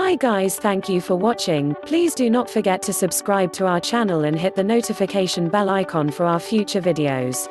Hi guys, thank you for watching. Please do not forget to subscribe to our channel and hit the notification bell icon for our future videos.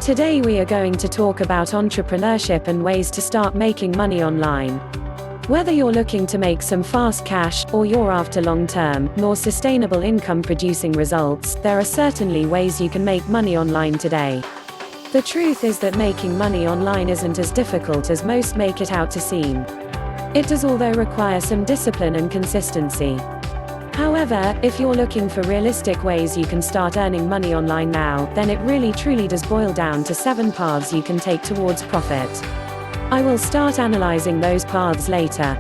Today we are going to talk about entrepreneurship and ways to start making money online. Whether you're looking to make some fast cash, or you're after long-term, more sustainable income-producing results, there are certainly ways you can make money online today. The truth is that making money online isn't as difficult as most make it out to seem. It does although require some discipline and consistency. However, if you're looking for realistic ways you can start earning money online now, then it really truly does boil down to 7 paths you can take towards profit. I will start analyzing those paths later.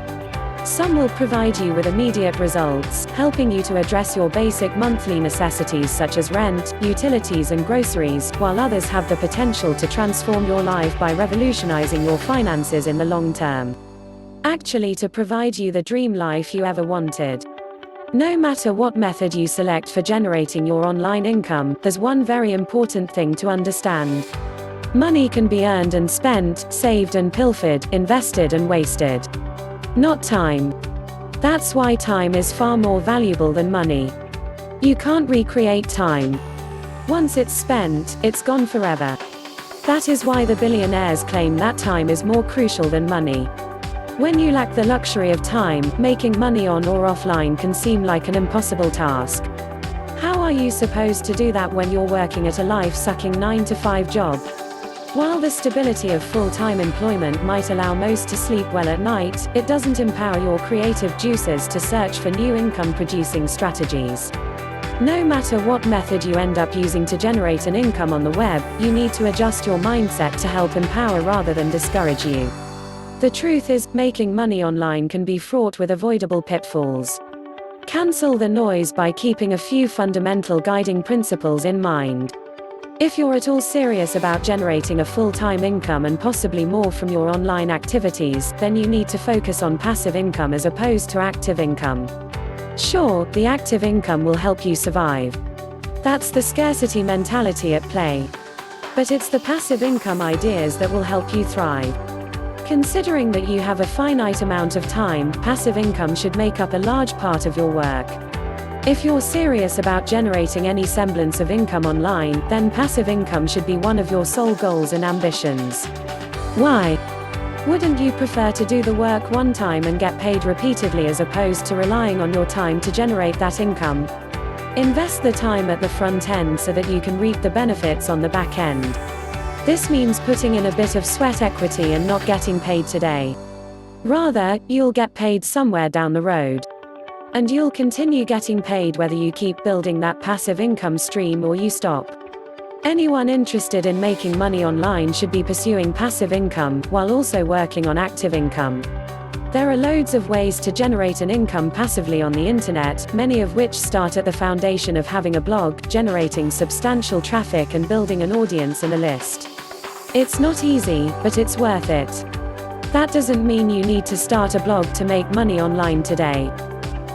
Some will provide you with immediate results, helping you to address your basic monthly necessities such as rent, utilities and groceries, while others have the potential to transform your life by revolutionizing your finances in the long term. Actually, to provide you the dream life you ever wanted. No matter what method you select for generating your online income, there's one very important thing to understand. Money can be earned and spent, saved and pilfered, invested and wasted. Not time. That's why time is far more valuable than money. You can't recreate time. Once it's spent, it's gone forever. That is why the billionaires claim that time is more crucial than money. When you lack the luxury of time, making money on or offline can seem like an impossible task. How are you supposed to do that when you're working at a life-sucking 9-to-5 job? While the stability of full-time employment might allow most to sleep well at night, it doesn't empower your creative juices to search for new income-producing strategies. No matter what method you end up using to generate an income on the web, you need to adjust your mindset to help empower rather than discourage you. The truth is, making money online can be fraught with avoidable pitfalls. Cancel the noise by keeping a few fundamental guiding principles in mind. If you're at all serious about generating a full-time income and possibly more from your online activities, then you need to focus on passive income as opposed to active income. Sure, the active income will help you survive. That's the scarcity mentality at play. But it's the passive income ideas that will help you thrive. Considering that you have a finite amount of time, passive income should make up a large part of your work. If you're serious about generating any semblance of income online, then passive income should be one of your sole goals and ambitions. Why? Wouldn't you prefer to do the work one time and get paid repeatedly as opposed to relying on your time to generate that income? Invest the time at the front end so that you can reap the benefits on the back end. This means putting in a bit of sweat equity and not getting paid today. Rather, you'll get paid somewhere down the road. And you'll continue getting paid whether you keep building that passive income stream or you stop. Anyone interested in making money online should be pursuing passive income, while also working on active income. There are loads of ways to generate an income passively on the internet, many of which start at the foundation of having a blog, generating substantial traffic and building an audience and a list. It's not easy, but it's worth it. That doesn't mean you need to start a blog to make money online today.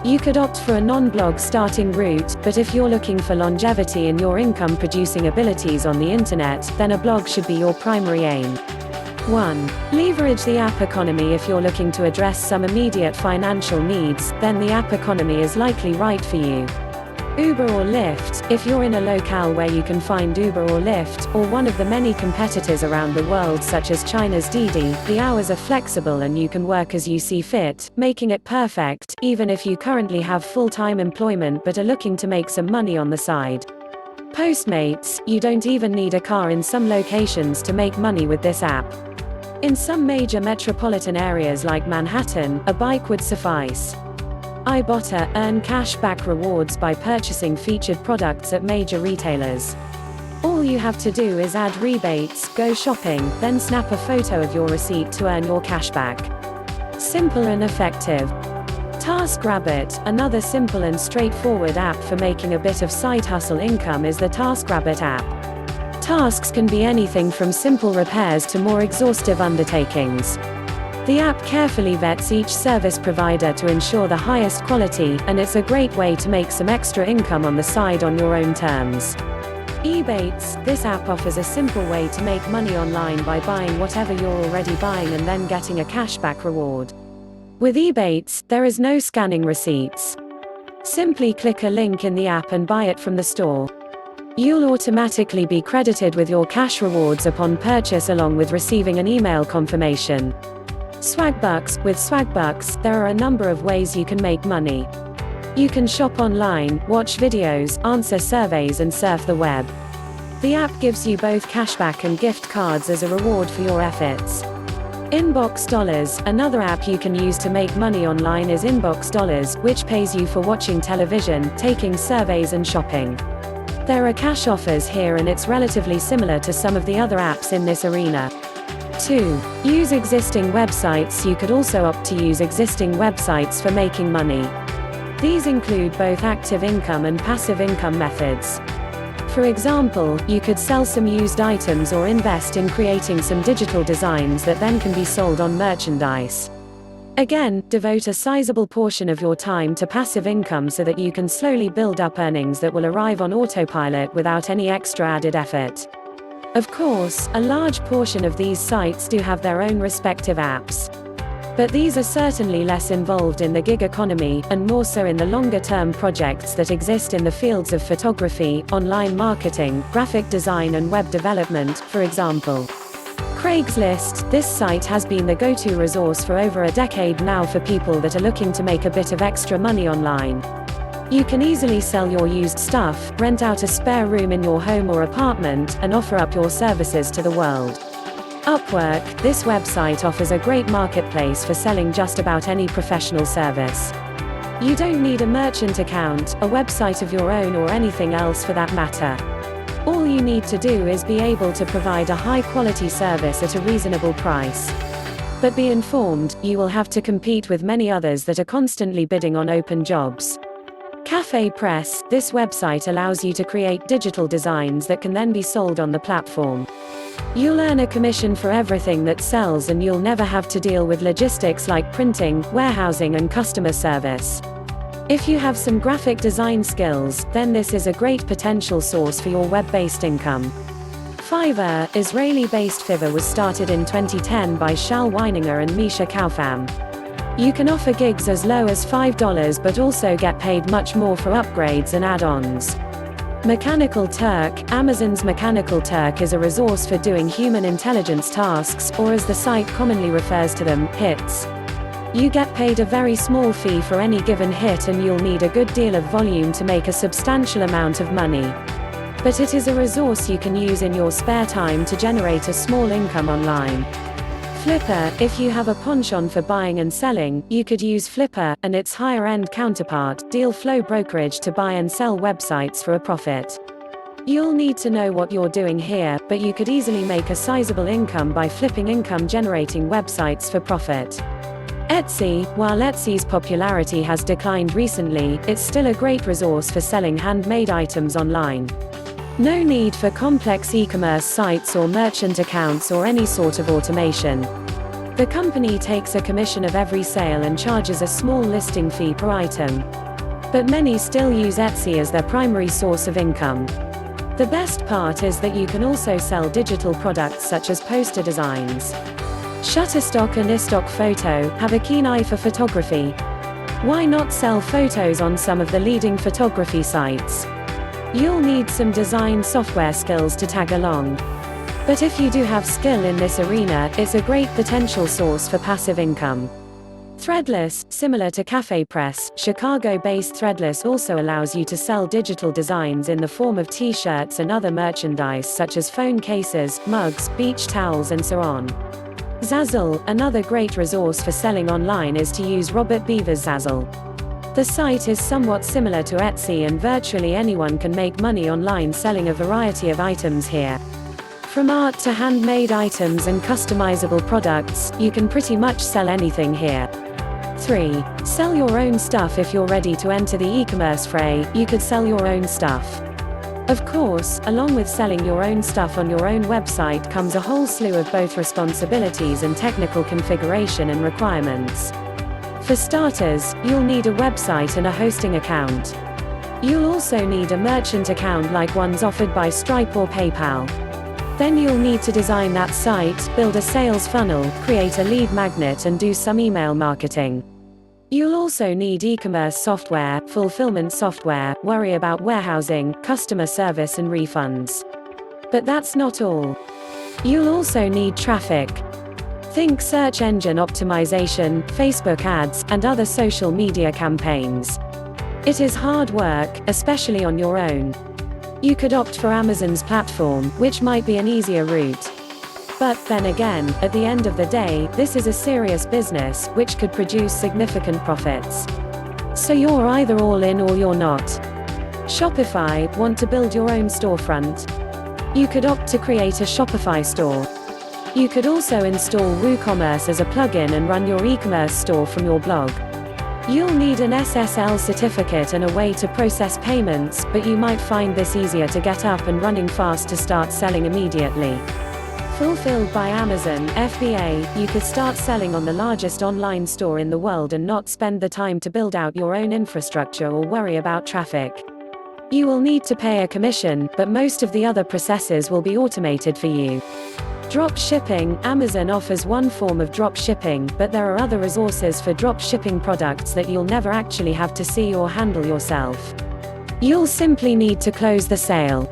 You could opt for a non-blog starting route, but if you're looking for longevity in your income-producing abilities on the internet, then a blog should be your primary aim. 1. Leverage the app economy. If you're looking to address some immediate financial needs, then the app economy is likely right for you. Uber or Lyft, if you're in a locale where you can find Uber or Lyft, or one of the many competitors around the world such as China's Didi, the hours are flexible and you can work as you see fit, making it perfect, even if you currently have full-time employment but are looking to make some money on the side. Postmates, you don't even need a car in some locations to make money with this app. In some major metropolitan areas like Manhattan, a bike would suffice. Ibotta, earn cash-back rewards by purchasing featured products at major retailers. All you have to do is add rebates, go shopping, then snap a photo of your receipt to earn your cashback. Simple and effective. TaskRabbit, another simple and straightforward app for making a bit of side hustle income is the TaskRabbit app. Tasks can be anything from simple repairs to more exhaustive undertakings. The app carefully vets each service provider to ensure the highest quality, and it's a great way to make some extra income on the side on your own terms. Ebates, this app offers a simple way to make money online by buying whatever you're already buying and then getting a cashback reward. With Ebates, there is no scanning receipts. Simply click a link in the app and buy it from the store. You'll automatically be credited with your cash rewards upon purchase along with receiving an email confirmation. Swagbucks. With Swagbucks, there are a number of ways you can make money. You can shop online, watch videos, answer surveys and surf the web. The app gives you both cashback and gift cards as a reward for your efforts. Inbox Dollars. Another app you can use to make money online is Inbox Dollars, which pays you for watching television, taking surveys and shopping. There are cash offers here and it's relatively similar to some of the other apps in this arena. 2. Use existing websites. You could also opt to use existing websites for making money. These include both active income and passive income methods. For example, you could sell some used items or invest in creating some digital designs that then can be sold on merchandise. Again, devote a sizable portion of your time to passive income so that you can slowly build up earnings that will arrive on autopilot without any extra added effort. Of course, a large portion of these sites do have their own respective apps. But these are certainly less involved in the gig economy, and more so in the longer-term projects that exist in the fields of photography, online marketing, graphic design and web development, for example. Craigslist. This site has been the go-to resource for over a decade now for people that are looking to make a bit of extra money online. You can easily sell your used stuff, rent out a spare room in your home or apartment, and offer up your services to the world. Upwork. This website offers a great marketplace for selling just about any professional service. You don't need a merchant account, a website of your own or anything else for that matter. All you need to do is be able to provide a high-quality service at a reasonable price. But be informed, you will have to compete with many others that are constantly bidding on open jobs. Cafe Press. This website allows you to create digital designs that can then be sold on the platform. You'll earn a commission for everything that sells and you'll never have to deal with logistics like printing, warehousing and customer service. If you have some graphic design skills, then this is a great potential source for your web-based income. Fiverr. Israeli-based Fiverr was started in 2010 by Shal Weininger and Misha Kaufam. You can offer gigs as low as $5 but also get paid much more for upgrades and add-ons. Mechanical Turk. Amazon's Mechanical Turk is a resource for doing human intelligence tasks, or as the site commonly refers to them, hits. You get paid a very small fee for any given hit and you'll need a good deal of volume to make a substantial amount of money. But it is a resource you can use in your spare time to generate a small income online. Flipper. If you have a penchant for buying and selling, you could use Flipper, and its higher-end counterpart, Deal Flow Brokerage, to buy and sell websites for a profit. You'll need to know what you're doing here, but you could easily make a sizable income by flipping income-generating websites for profit. Etsy. While Etsy's popularity has declined recently, it's still a great resource for selling handmade items online. No need for complex e-commerce sites or merchant accounts or any sort of automation. The company takes a commission of every sale and charges a small listing fee per item. But many still use Etsy as their primary source of income. The best part is that you can also sell digital products such as poster designs. Shutterstock and iStock Photo have a keen eye for photography. Why not sell photos on some of the leading photography sites? You'll need some design software skills to tag along. But if you do have skill in this arena, it's a great potential source for passive income. Threadless. Similar to Cafe Press, Chicago-based Threadless also allows you to sell digital designs in the form of t-shirts and other merchandise such as phone cases, mugs, beach towels and so on. Zazzle. Another great resource for selling online is to use Robert Beaver's Zazzle. The site is somewhat similar to Etsy and virtually anyone can make money online selling a variety of items here. From art to handmade items and customizable products, you can pretty much sell anything here. 3. Sell your own stuff. If you're ready to enter the e-commerce fray, you could sell your own stuff. Of course, along with selling your own stuff on your own website comes a whole slew of both responsibilities and technical configuration and requirements. For starters, you'll need a website and a hosting account. You'll also need a merchant account like ones offered by Stripe or PayPal. Then you'll need to design that site, build a sales funnel, create a lead magnet, and do some email marketing. You'll also need e-commerce software, fulfillment software, worry about warehousing, customer service and refunds. But that's not all. You'll also need traffic. Think search engine optimization, Facebook ads, and other social media campaigns. It is hard work, especially on your own. You could opt for Amazon's platform, which might be an easier route. But, then again, at the end of the day, this is a serious business, which could produce significant profits. So you're either all in or you're not. Shopify, want to build your own storefront? You could opt to create a Shopify store. You could also install WooCommerce as a plugin and run your e-commerce store from your blog. You'll need an SSL certificate and a way to process payments, but you might find this easier to get up and running fast to start selling immediately. Fulfilled by Amazon, FBA, you could start selling on the largest online store in the world and not spend the time to build out your own infrastructure or worry about traffic. You will need to pay a commission, but most of the other processes will be automated for you. Drop shipping, Amazon offers one form of drop shipping, but there are other resources for drop shipping products that you'll never actually have to see or handle yourself. You'll simply need to close the sale.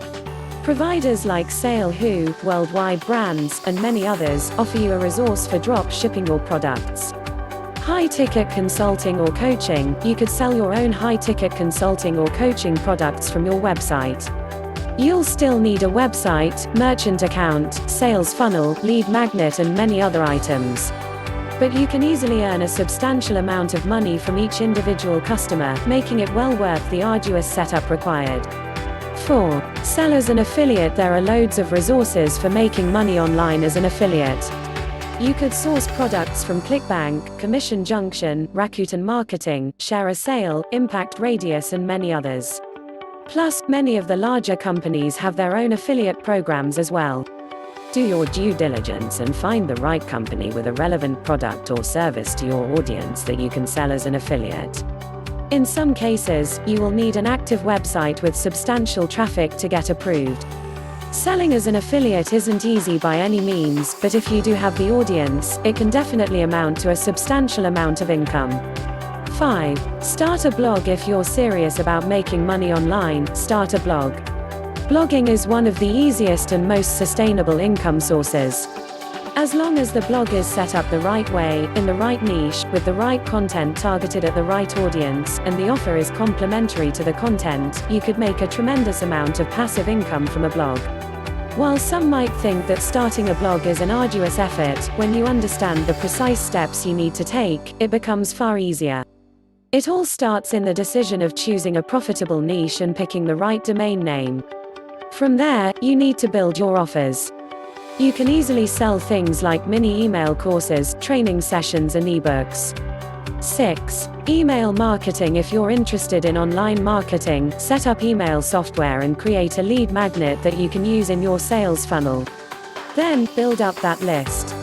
Providers like SaleWho, Worldwide Brands, and many others, offer you a resource for drop shipping your products. High-ticket consulting or coaching, you could sell your own high-ticket consulting or coaching products from your website. You'll still need a website, merchant account, sales funnel, lead magnet and many other items. But you can easily earn a substantial amount of money from each individual customer, making it well worth the arduous setup required. 4. Sell as an affiliate. There are loads of resources for making money online as an affiliate. You could source products from ClickBank, Commission Junction, Rakuten Marketing, Share a Sale, Impact Radius and many others. Plus, many of the larger companies have their own affiliate programs as well. Do your due diligence and find the right company with a relevant product or service to your audience that you can sell as an affiliate. In some cases, you will need an active website with substantial traffic to get approved. Selling as an affiliate isn't easy by any means, but if you do have the audience, it can definitely amount to a substantial amount of income. 5. Start a blog. If you're serious about making money online, start a blog. Blogging is one of the easiest and most sustainable income sources. As long as the blog is set up the right way, in the right niche, with the right content targeted at the right audience, and the offer is complementary to the content, you could make a tremendous amount of passive income from a blog. While some might think that starting a blog is an arduous effort, when you understand the precise steps you need to take, it becomes far easier. It all starts in the decision of choosing a profitable niche and picking the right domain name. From there, you need to build your offers. You can easily sell things like mini email courses, training sessions and ebooks. 6. Email marketing. If you're interested in online marketing, set up email software and create a lead magnet that you can use in your sales funnel. Then, build up that list.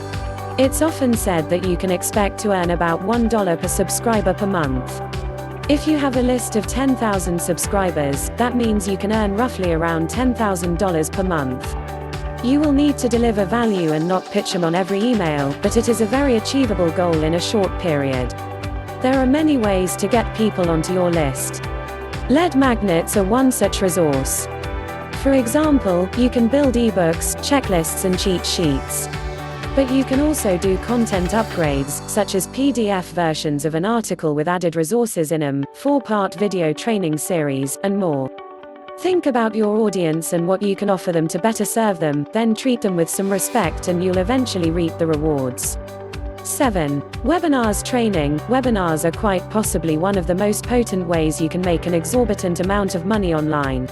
It's often said that you can expect to earn about $1 per subscriber per month. If you have a list of 10,000 subscribers, that means you can earn roughly around $10,000 per month. You will need to deliver value and not pitch them on every email, but it is a very achievable goal in a short period. There are many ways to get people onto your list. Lead magnets are one such resource. For example, you can build ebooks, checklists and cheat sheets. But you can also do content upgrades, such as PDF versions of an article with added resources in them, 4-part video training series, and more. Think about your audience and what you can offer them to better serve them, then treat them with some respect and you'll eventually reap the rewards. 7. Webinars training. Webinars are quite possibly one of the most potent ways you can make an exorbitant amount of money online.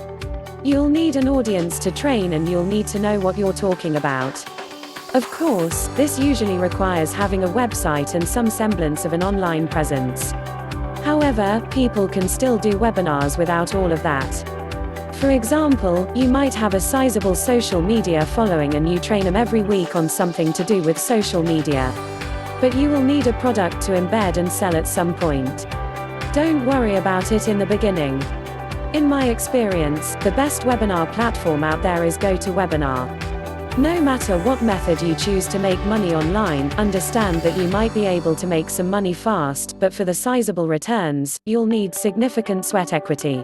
You'll need an audience to train and you'll need to know what you're talking about. Of course, this usually requires having a website and some semblance of an online presence. However, people can still do webinars without all of that. For example, you might have a sizable social media following and you train them every week on something to do with social media. But you will need a product to embed and sell at some point. Don't worry about it in the beginning. In my experience, the best webinar platform out there is GoToWebinar. No matter what method you choose to make money online, understand that you might be able to make some money fast, but for the sizable returns, you'll need significant sweat equity.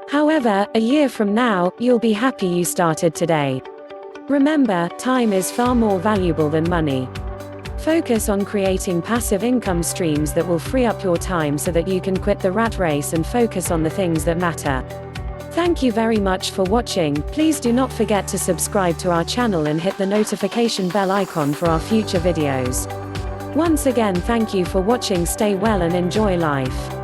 However, a year from now, you'll be happy you started today. Remember, time is far more valuable than money. Focus on creating passive income streams that will free up your time so that you can quit the rat race and focus on the things that matter. Thank you very much for watching. Please do not forget to subscribe to our channel and hit the notification bell icon for our future videos. Once again, thank you for watching. Stay well and enjoy life.